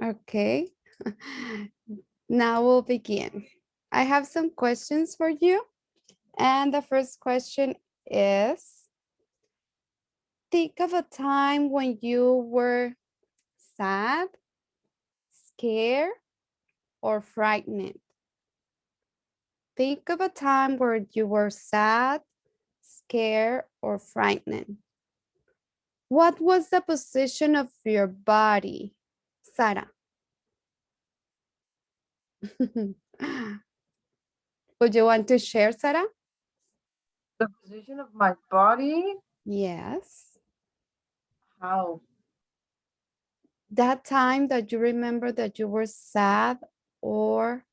Okay. Now we'll begin. I have some questions for you. And the first question is, think of a time when you were sad, scared, or frightened. Think of a time where you were sad, scared, or frightened. What was the position of your body, Sarah? Would you want to share, Sarah? The position of my body? Yes. How? That time that you remember that you were sad or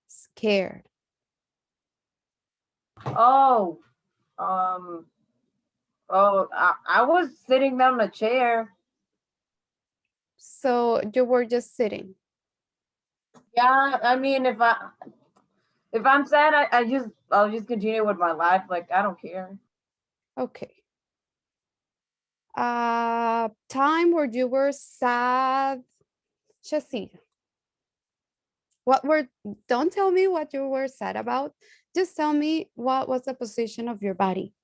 scared. Oh, um, I was sitting down in a chair. So you were just sitting. Yeah, I mean, if I'm sad, I'll just continue with my life. Like I don't care. Okay. Time where you were sad, Shasid. Don't tell me what you were sad about. Just tell me what was the position of your body.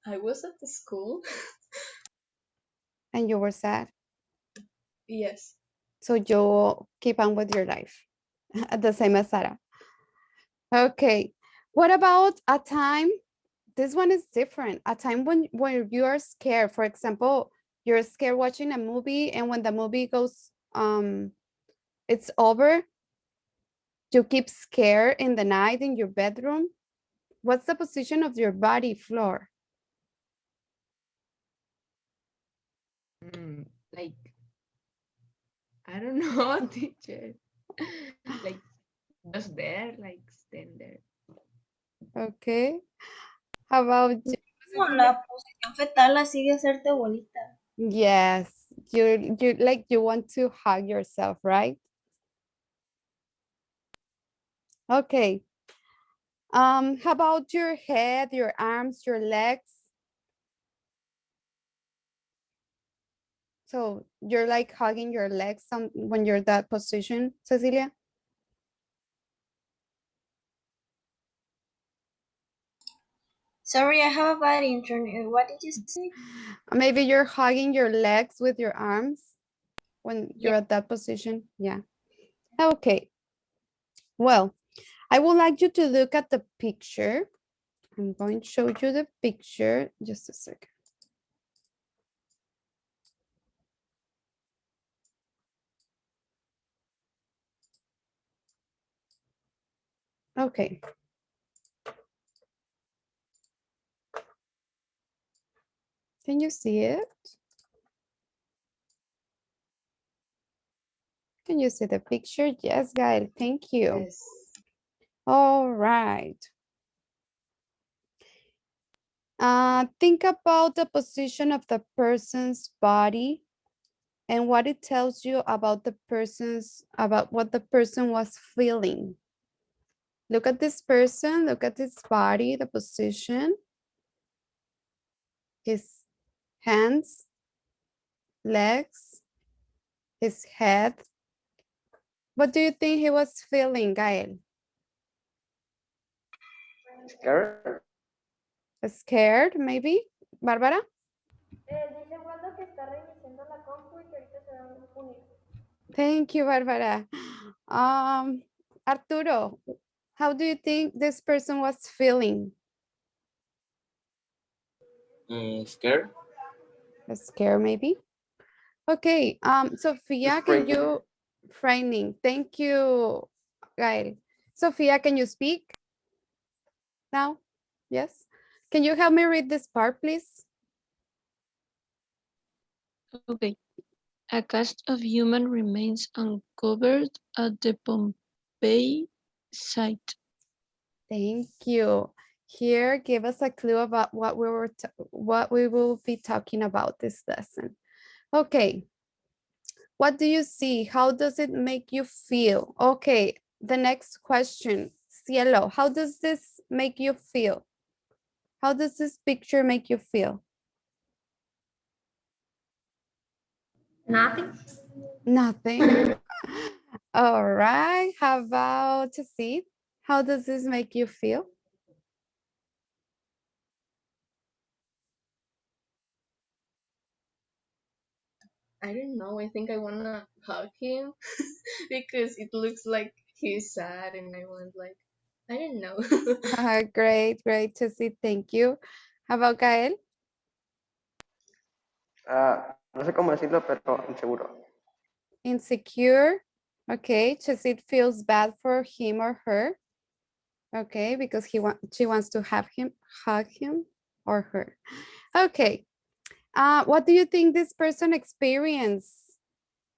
I was at the school. And you were sad. Yes. So you keep on with your life. The same as Sarah. Okay. What about a time? This one is different. A time when you are scared. For example, you're scared watching a movie, and when the movie goes, it's over, you keep scared in the night in your bedroom. What's the position of your body floor? Like, I don't know, teacher. Like, just there, like, stand there. Okay. How about you? Como la posición fetal así de hacerte bolita. Yes, you want to hug yourself, right? Okay. How about your head, your arms, your legs? So you're like hugging your legs when you're that position, Cecilia? Sorry, I have a bad internet. What did you say? Maybe you're hugging your legs with your arms when you're Yeah. at that position. Yeah. Okay. Well, I would like you to look at the picture. I'm going to show you the picture. Just a second. Okay. Can you see it? Can you see the picture? Yes, Gael, thank you. Yes. All right. Think about the position of the person's body and what it tells you about about what the person was feeling. Look at this person, look at his body, the position, his hands, legs, his head. What do you think he was feeling, Gael? Scared? Scared, maybe? Barbara? Dice Waldo que está reiniciando la compu y que ahorita se va a unir. Thank you, Barbara. Arturo, how do you think this person was feeling? Scared? Scared, maybe? Okay, Sophia, can you framing? Thank you, Gael. Sophia, can you speak now? Yes. Can you help me read this part, please? Okay. A cast of human remains uncovered at the Pompeii site. Thank you. Here, give us a clue about what we will be talking about this lesson. Okay. What do you see? How does it make you feel? Okay, the next question. Cielo, how does this make you feel? How does this picture make you feel? Nothing. Nothing. All right. How about to see? How does this make you feel? I don't know. I think I wanna hug him because it looks like he's sad, and I want like I don't know. Great, great to see. Thank you. How about Gael? No sé cómo decirlo, pero inseguro. Insecure. Okay, Chesit feels bad for him or her. Okay, because she wants to have him hug him or her. Okay. What do you think this person experienced?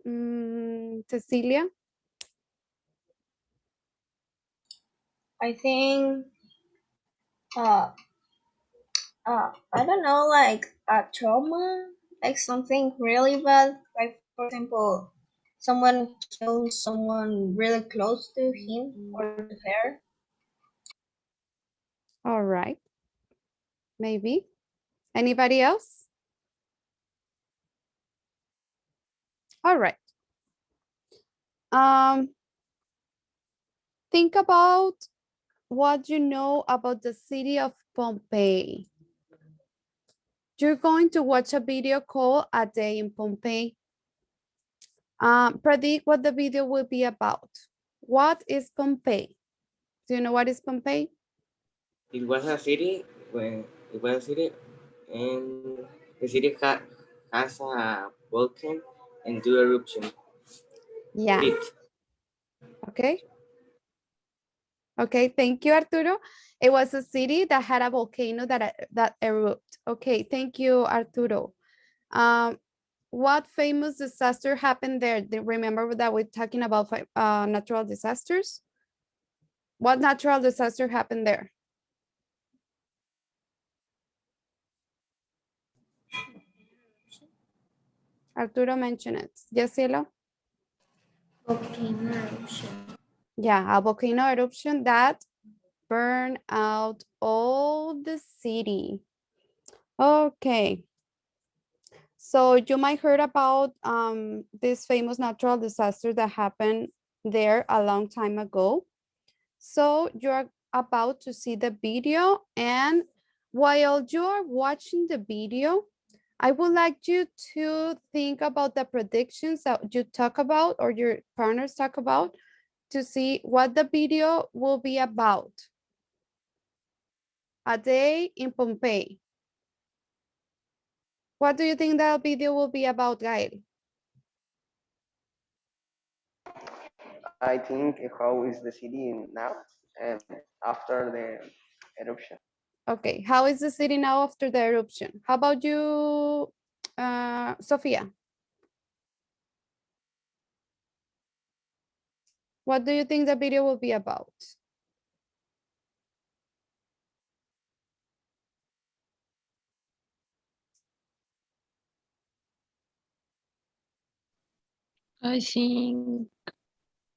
Cecilia? I think uh I don't know, like a trauma, like something really bad, like for example, someone killed someone really close to him or to her. All right. Maybe. Anybody else? All right. Think about what you know about the city of Pompeii. You're going to watch a video called A Day in Pompeii. Predict what the video will be about. What is Pompeii? Do you know what is Pompeii? It was a city when it was a city, and the city has a volcano and do eruption. Yeah. It. Okay. Okay. Thank you, Arturo. It was a city that had a volcano that erupted. Okay. Thank you, Arturo. What famous disaster happened there? Remember that we're talking about natural disasters? What natural disaster happened there? Arturo mentioned it. Yes, Cielo? Volcano eruption. Yeah, a volcano eruption that burned out all the city. Okay. So you might heard about this famous natural disaster that happened there a long time ago. So you're about to see the video, and while you're watching the video, I would like you to think about the predictions that you talk about or your partners talk about to see what the video will be about. A day in Pompeii. What do you think that video will be about, Gael? I think how is the city now and after the eruption. Okay, how is the city now after the eruption? How about you, Sophia? What do you think the video will be about? I think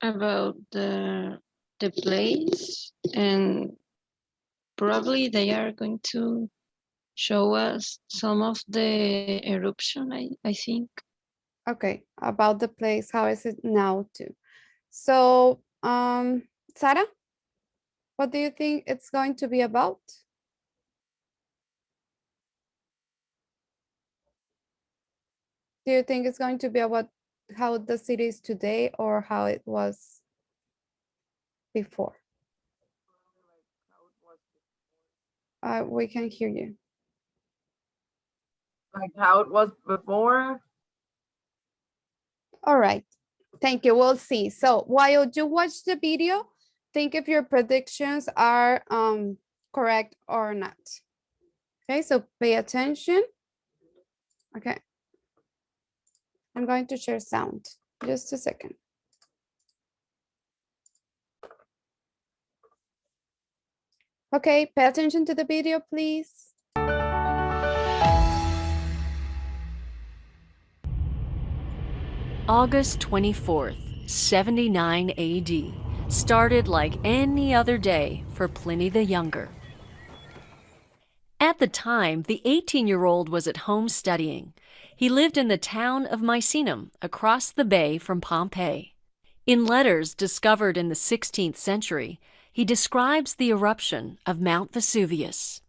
about the place, and probably they are going to show us some of the eruption, I think. Okay, about the place, how is it now too? So, Sarah, what do you think it's going to be about? Do you think it's going to be about how the city is today or how it was before? We can hear you. Like how it was before. All right, thank you. We'll see. So while you watch the video, think if your predictions are correct or not. Okay, so pay attention. Okay. I'm going to share sound. Just a second. Okay, pay attention to the video, please. August 24th, 79 AD, started like any other day for Pliny the Younger. At the time, the 18-year-old was at home studying. He lived in the town of Misenum, across the bay from Pompeii. In letters discovered in the 16th century, he describes the eruption of Mount Vesuvius.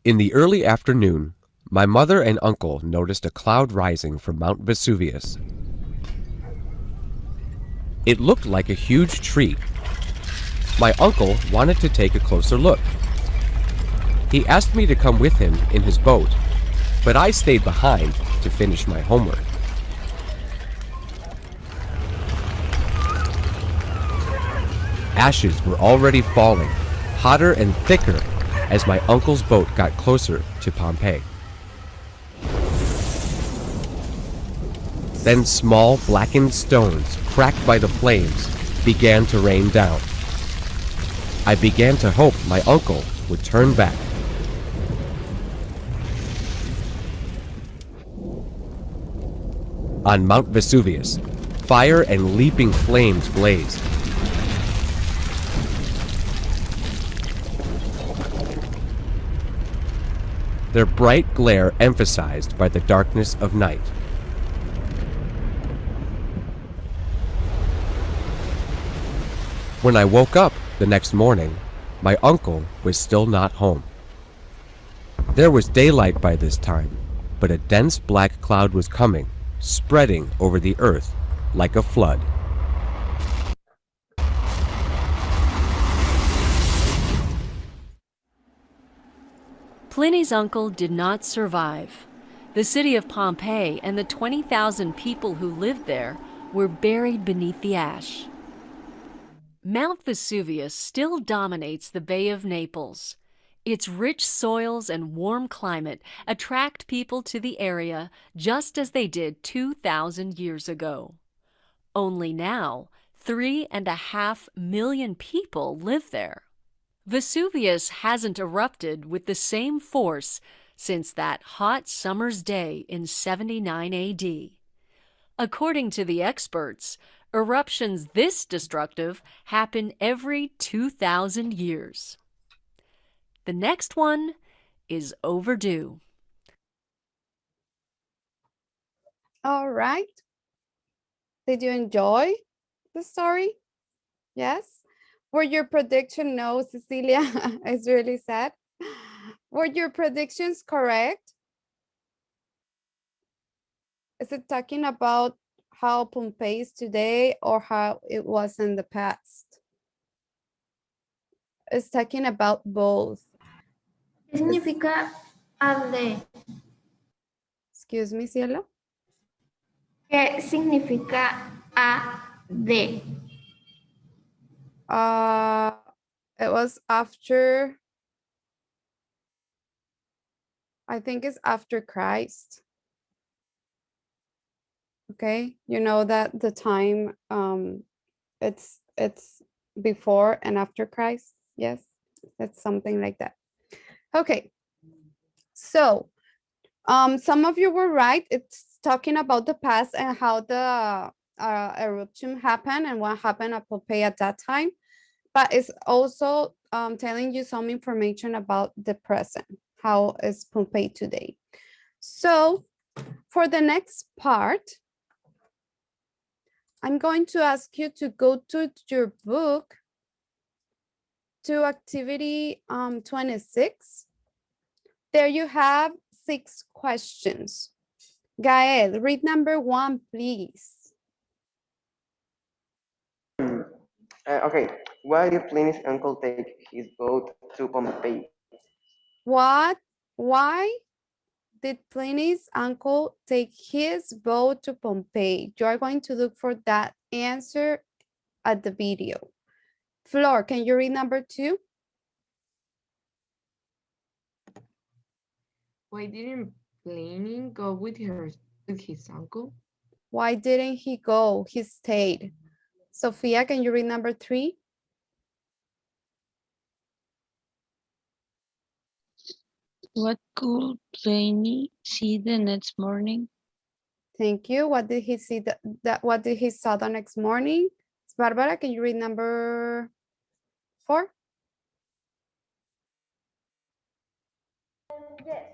In the early afternoon, my mother and uncle noticed a cloud rising from Mount Vesuvius. It looked like a huge tree. My uncle wanted to take a closer look. He asked me to come with him in his boat, but I stayed behind to finish my homework. Ashes were already falling, hotter and thicker, as my uncle's boat got closer to Pompeii. Then small blackened stones, cracked by the flames, began to rain down. I began to hope my uncle would turn back. On Mount Vesuvius, fire and leaping flames blazed. Their bright glare emphasized by the darkness of night. When I woke up the next morning, my uncle was still not home. There was daylight by this time, but a dense black cloud was coming, spreading over the earth like a flood. Pliny's uncle did not survive. The city of Pompeii and the 20,000 people who lived there were buried beneath the ash. Mount Vesuvius still dominates the Bay of Naples. Its rich soils and warm climate attract people to the area just as they did 2,000 years ago. Only now, 3.5 million people live there. Vesuvius hasn't erupted with the same force since that hot summer's day in 79 AD. According to the experts, eruptions this destructive happen every 2,000 years. The next one is overdue. All right. Did you enjoy the story? Yes? Were your prediction, no, Cecilia, it's really sad. Were your predictions correct? Is it talking about how Pompeii is today or how it was in the past? It's talking about both. ¿Qué significa AD? Excuse me, Cielo. ¿Qué significa AD? It was after, I think it's after Christ. Okay, you know that the time it's before and after Christ. Yes, it's something like that. Okay, so some of you were right. It's talking about the past and how the eruption happened and what happened at Pompeii at that time. But it's also telling you some information about the present. How is Pompeii today? So for the next part, I'm going to ask you to go to your book to activity 26. There you have 6 questions. Gael, read number 1, please. Okay, why did Pliny's uncle take his boat to Pompeii? Why did Pliny's uncle take his boat to Pompeii? You are going to look for that answer at the video. Flor, can you read number 2? Why didn't Pliny go with his uncle? Why didn't he go? He stayed. Sophia, can you read number 3? What could Pliny see the next morning? Thank you. What did he see what did he saw the next morning? Barbara, can you read number 4? yes.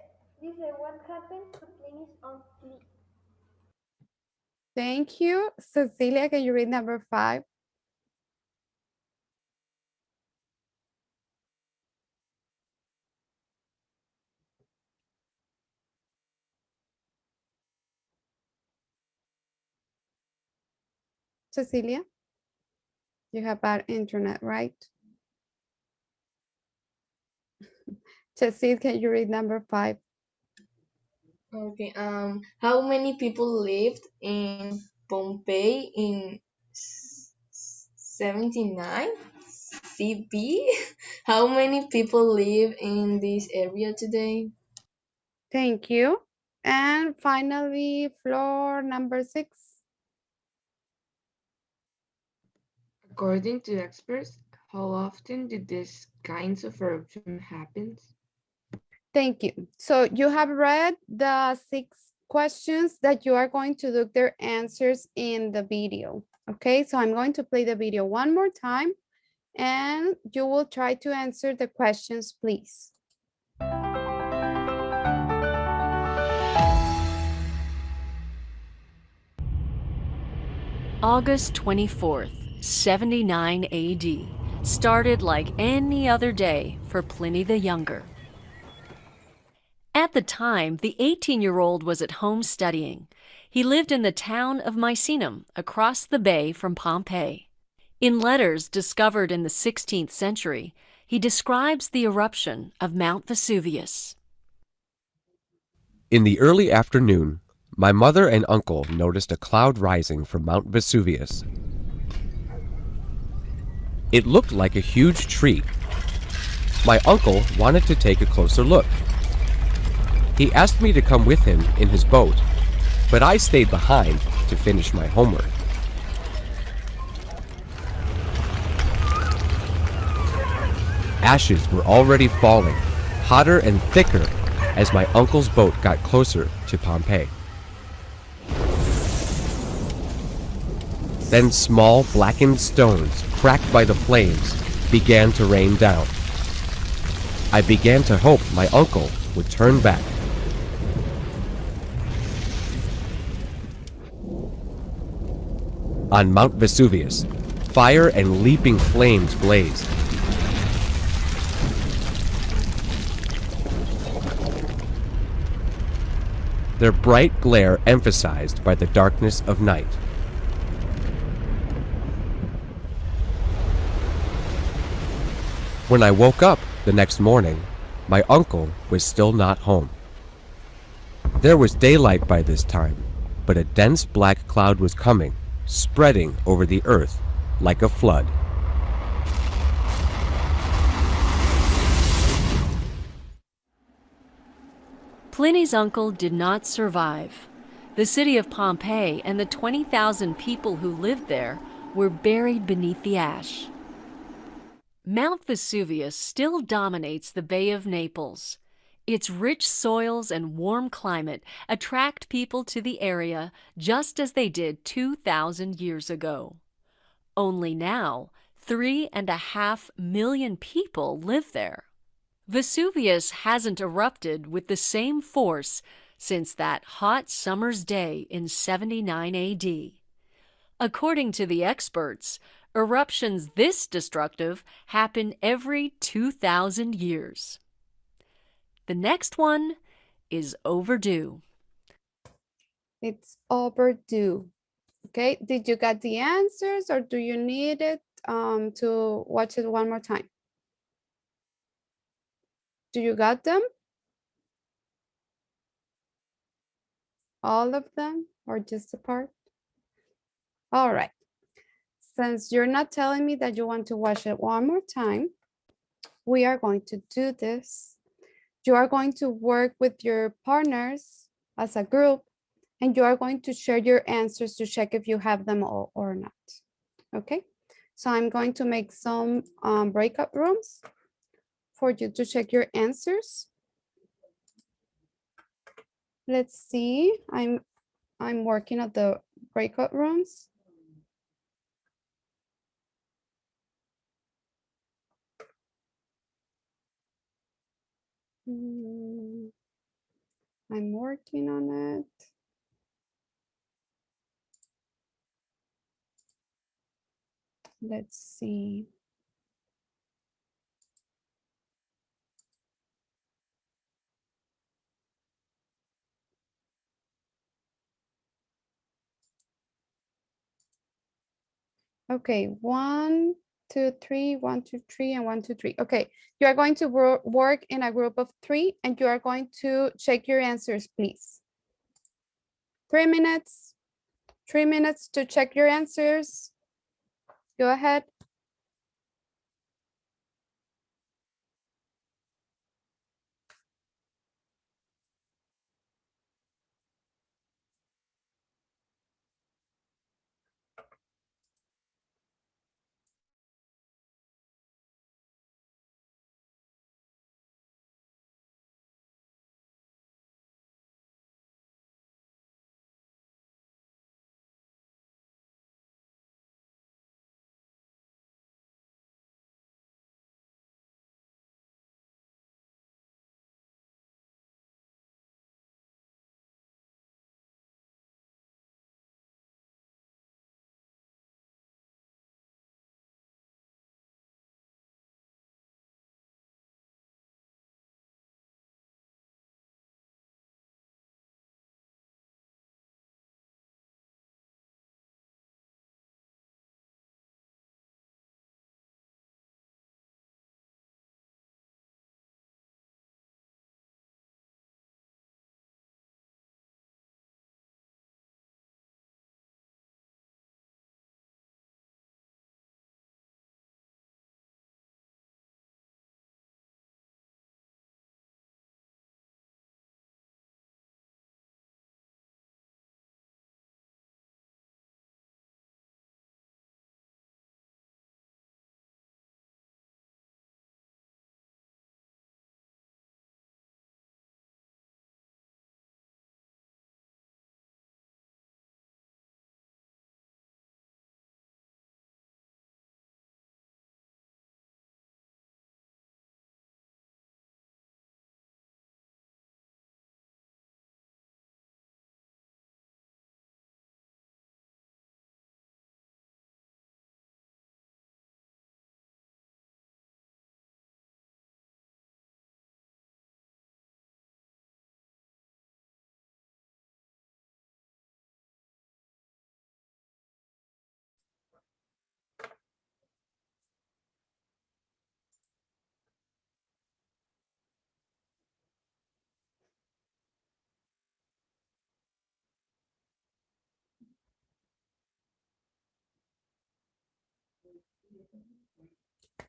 Dice, what happened to Pliny's uncle? Thank you. Cecilia, can you read number 5? Cecilia, you have bad internet, right? Cecilia, can you read number 5? Okay. How many people lived in Pompeii in 79 CB? How many people live in this area today? Thank you. And finally, floor number 6. According to experts, how often do these kinds of eruption happen? Thank you. So you have read the 6 questions that you are going to look their answers in the video. Okay, so I'm going to play the video one more time and you will try to answer the questions, please. August 24th, 79 AD, started like any other day for Pliny the Younger. At the time, the 18-year-old was at home studying. He lived in the town of Misenum, across the bay from Pompeii. In letters discovered in the 16th century, he describes the eruption of Mount Vesuvius. In the early afternoon, my mother and uncle noticed a cloud rising from Mount Vesuvius. It looked like a huge tree. My uncle wanted to take a closer look. He asked me to come with him in his boat, but I stayed behind to finish my homework. Ashes were already falling, hotter and thicker as my uncle's boat got closer to Pompeii. Then small blackened stones, cracked by the flames, began to rain down. I began to hope my uncle would turn back. On Mount Vesuvius, fire and leaping flames blazed. Their bright glare emphasized by the darkness of night. When I woke up the next morning, my uncle was still not home. There was daylight by this time, but a dense black cloud was coming, spreading over the earth like a flood. Pliny's uncle did not survive. The city of Pompeii and the 20,000 people who lived there were buried beneath the ash. Mount Vesuvius still dominates the Bay of Naples. Its rich soils and warm climate attract people to the area just as they did 2,000 years ago. Only now, 3.5 million people live there. Vesuvius hasn't erupted with the same force since that hot summer's day in 79 AD. According to the experts, eruptions this destructive happen every 2,000 years. The next one is overdue. It's overdue. Okay, did you get the answers or do you need it to watch it one more time? Do you got them? All of them or just a part? All right. Since you're not telling me that you want to watch it one more time, we are going to do this. You are going to work with your partners as a group, and you are going to share your answers to check if you have them all or not. Okay, so I'm going to make some breakout rooms for you to check your answers. Let's see, I'm working at the breakout rooms. I'm working on it. Let's see. Okay, 1, 2, 3, 1, 2, 3, and 1, 2, 3. Okay, you are going to work in a group of 3 and you are going to check your answers, please. 3 minutes, 3 minutes to check your answers. Go ahead.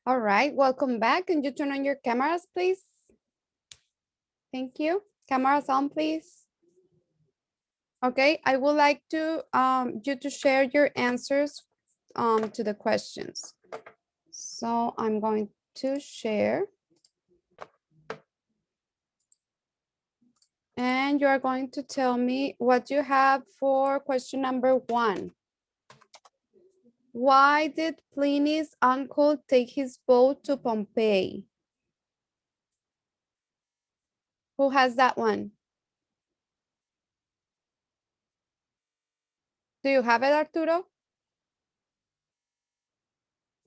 All right, welcome back. Can you turn on your cameras, please? Thank you. Cameras on, please. Okay, I would like to you to share your answers to the questions. So I'm going to share. And you are going to tell me what you have for question number 1. Why did Pliny's uncle take his boat to Pompeii? Who has that one? Do you have it, Arturo?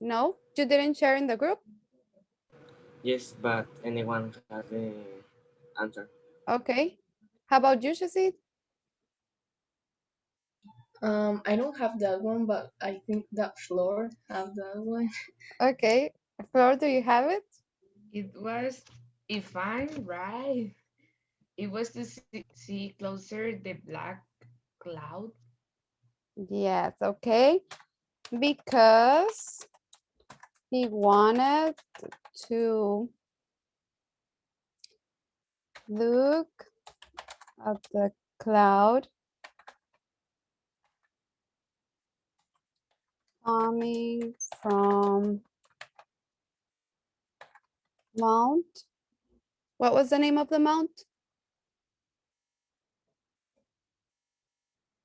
No, you didn't share in the group? Yes, but anyone has the answer. Okay. How about you, Shazid? I don't have that one, but I think that Floor have that one. Okay. Flor, do you have it? It was, if I'm right, it was to see closer the black cloud. Yes, okay. Because he wanted to look at the cloud coming from Mount. What was the name of the mount?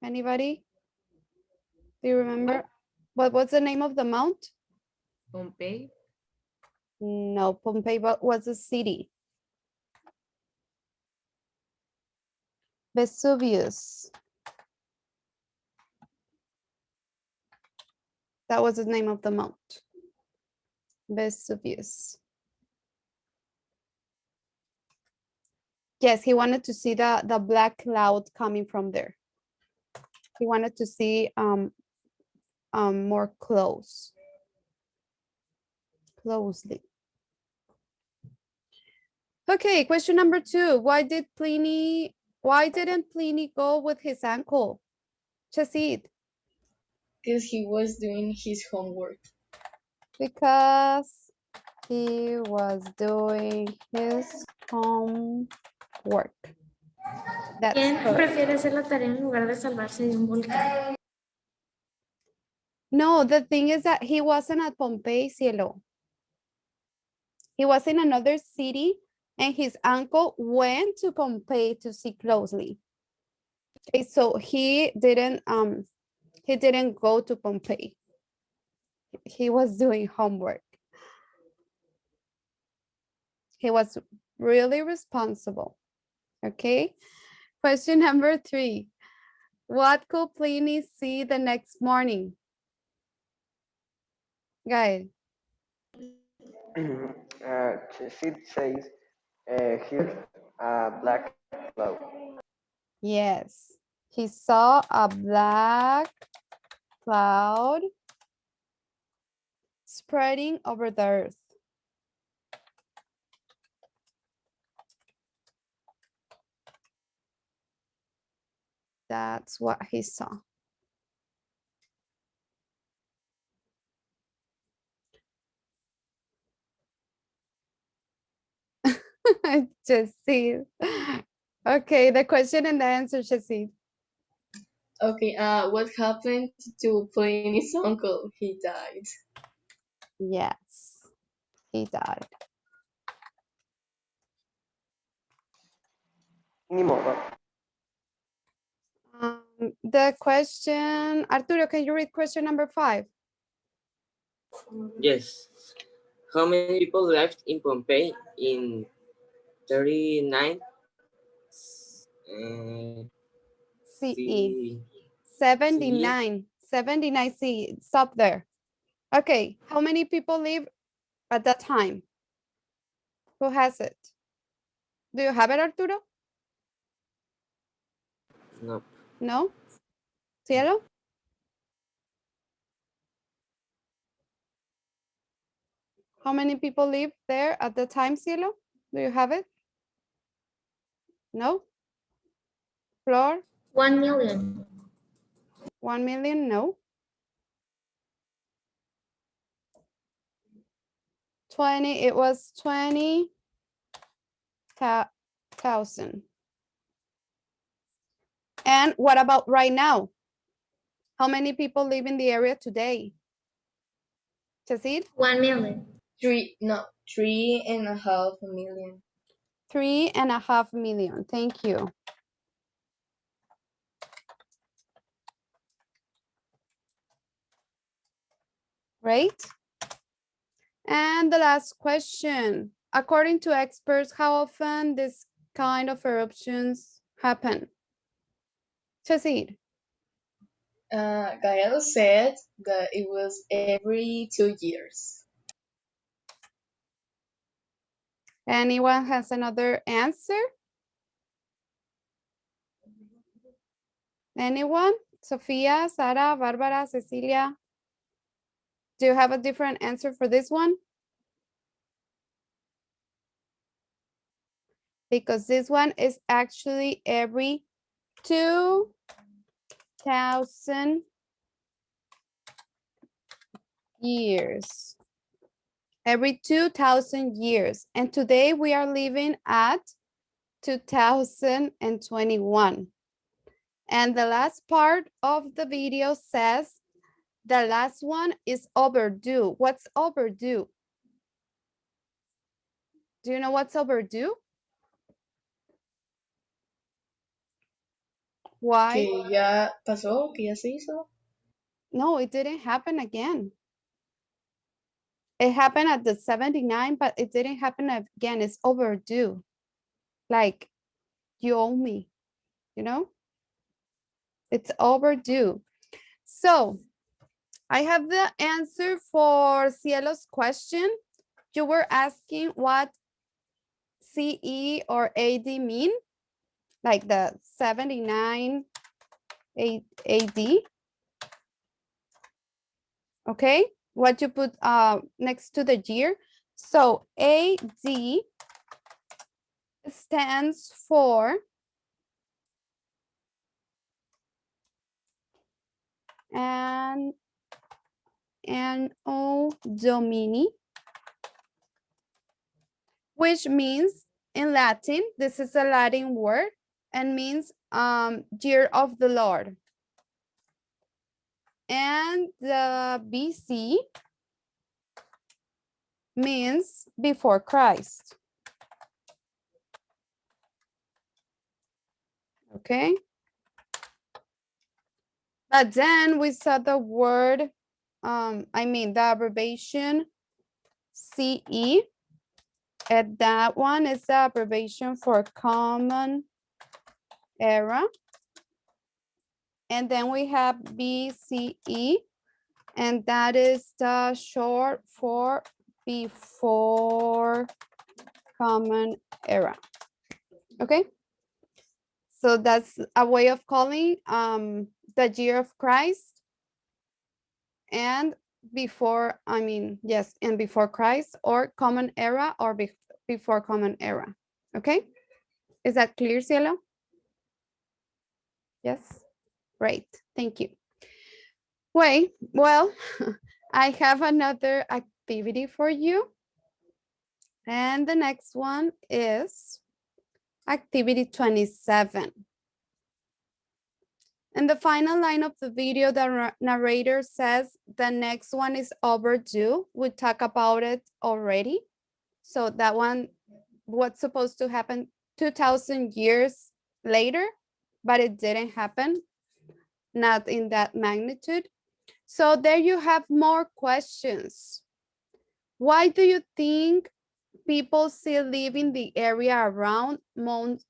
Anybody? Do you remember? What was the name of the mount? Pompeii. No, Pompeii was a city. Vesuvius. That was the name of the mount. Vesuvius. Yes, he wanted to see the black cloud coming from there. He wanted to see more closely. Okay, question number 2. Why didn't Pliny go with his uncle? Chasid. Because he was doing his homework. Because he was doing his homework. That's ¿Quién correct. prefiere hacer la tarea en lugar de salvarse de un volcán? No, the thing is that he wasn't at Pompeii, Cielo. He was in another city and his uncle went to Pompeii to see closely. Okay, so he didn't go to Pompeii. He was doing homework. He was really responsible. Okay. Question number 3. What could Pliny see the next morning? Guys. It says here a black cloud. Yes. He saw a black cloud spreading over the earth. That's what he saw. Just see. Okay, the question and the answer, Shasid. Okay, what happened to Pliny's uncle? He died. Yes, he died. Ni modo. The question, Arturo, can you read question number 5? Yes. How many people lived in Pompeii in 39 CE. 79. 79 CE. Stop there. Okay, how many people live at that time? Who has it? Do you have it, Arturo? No. No? Cielo? How many people live there at the time, Cielo? Do you have it? No? Flor? 1 million. 1 million? No. 20, it was 20,000. And what about right now? How many people live in the area today? Chasid? 1 million. 3.5 million. 3.5 million. Thank you. Right? And the last question. According to experts, how often this kind of eruptions happen? Chasid? Gael said that it was every 2 years. Anyone has another answer? Anyone? Sofia, Sara, Barbara, Cecilia? Do you have a different answer for this one? Because this one is actually every 2,000 years. Every 2,000 years. And today we are living at 2021. And the last part of the video says the last one is overdue. What's overdue? Do you know what's overdue? Why? Que ya pasó, que ya se hizo. No, it didn't happen again. It happened at the 79, but it didn't happen again. It's overdue. Like, you owe me. you know? It's overdue. So I have the answer for Cielo's question. You were asking what CE or AD mean, like the 79 AD. Okay, what you put next to the year. So AD stands for Anno Domini, which means in Latin, this is a Latin word and means year of the Lord. And the BC means before Christ. Okay. But then we saw the word, the abbreviation CE, and that one is the abbreviation for Common Era. And then we have BCE, and that is the short for before Common Era. Okay. So that's a way of calling the year of Christ and before, yes, and before Christ, or Common Era, or before Common Era. Okay. Is that clear, Cielo? Yes. Great. Thank you. Wait, well, I have another activity for you. And the next one is activity 27. In the final line of the video, the narrator says the next one is overdue. We talked about it already. So that one, what's supposed to happen 2000 years later, but it didn't happen, not in that magnitude. So there you have more questions. Why do you think people still live in the area around Mount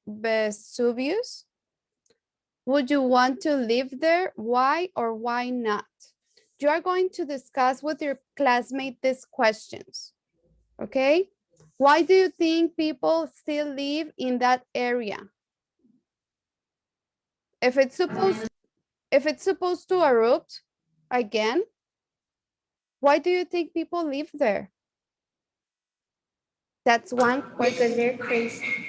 Vesuvius? Would you want to live there? Why or why not? You are going to discuss with your classmate these questions, okay? Why do you think people still live in that area? If it's supposed to erupt again, why do you think people live there? That's one question. Because they're crazy.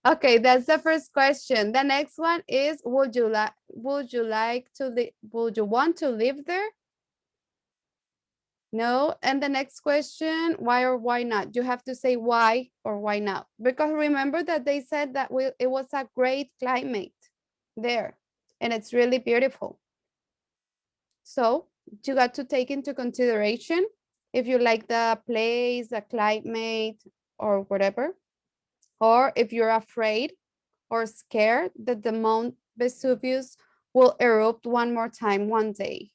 Okay, that's the first question. The next one is, would you want to live there? No. And the next question, why or why not? You have to say why or why not. Because remember that they said that it was a great climate there and it's really beautiful. So you got to take into consideration if you like the place, the climate, or whatever, or if you're afraid or scared that the Mount Vesuvius will erupt one more time one day.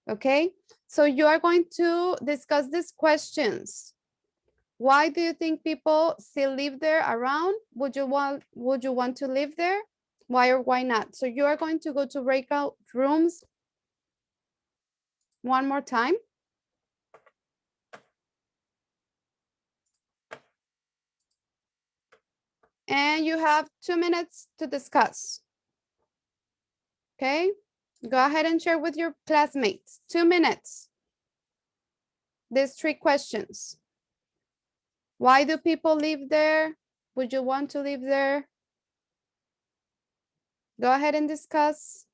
Okay, so you are going to discuss these questions. Why do you think people still live there around? Would you want to live there? Why or why not? So you are going to go to breakout rooms one more time. And you have 2 minutes to discuss. Okay, go ahead and share with your classmates. 2 minutes. These 3 questions. Why do people live there? Would you want to live there? Go ahead and discuss.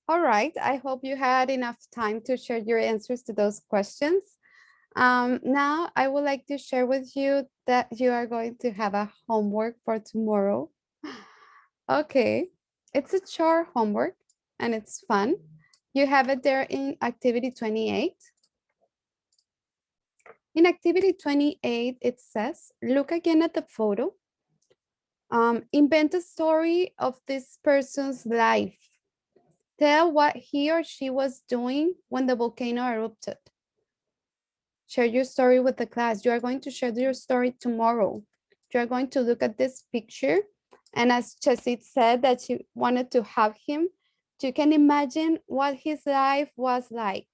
All right, I hope you had enough time to share your answers to those questions. Now, I would like to share with you that you are going to have a homework for tomorrow. Okay, it's a short homework and it's fun. You have it there in activity 28. In activity 28, it says, look again at the photo. Invent a story of this person's life. Tell what he or she was doing when the volcano erupted. Share your story with the class. You are going to share your story tomorrow. You are going to look at this picture. And as Chesit said that she wanted to have him, you can imagine what his life was like.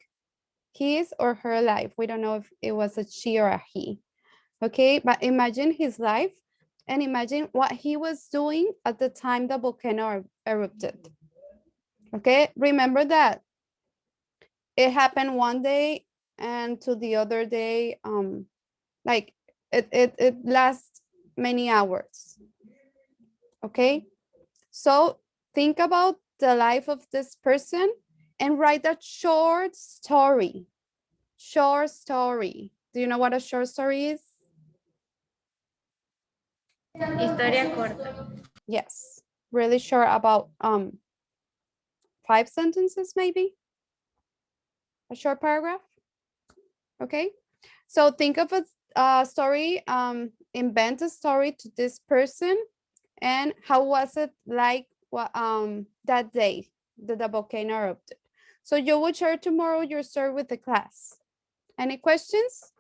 His or her life. We don't know if it was a she or a he. Okay, but imagine his life and imagine what he was doing at the time the volcano erupted. Okay, remember that it happened one day and to the other day, like it lasts many hours. Okay, so think about the life of this person and write a short story. Short story. Do you know what a short story is? Historia corta. Yes, really short, about 5 sentences maybe, a short paragraph. Okay, so think of a story, invent a story to this person and how was it like that day that the volcano erupted. So you will share tomorrow your story with the class. Any questions?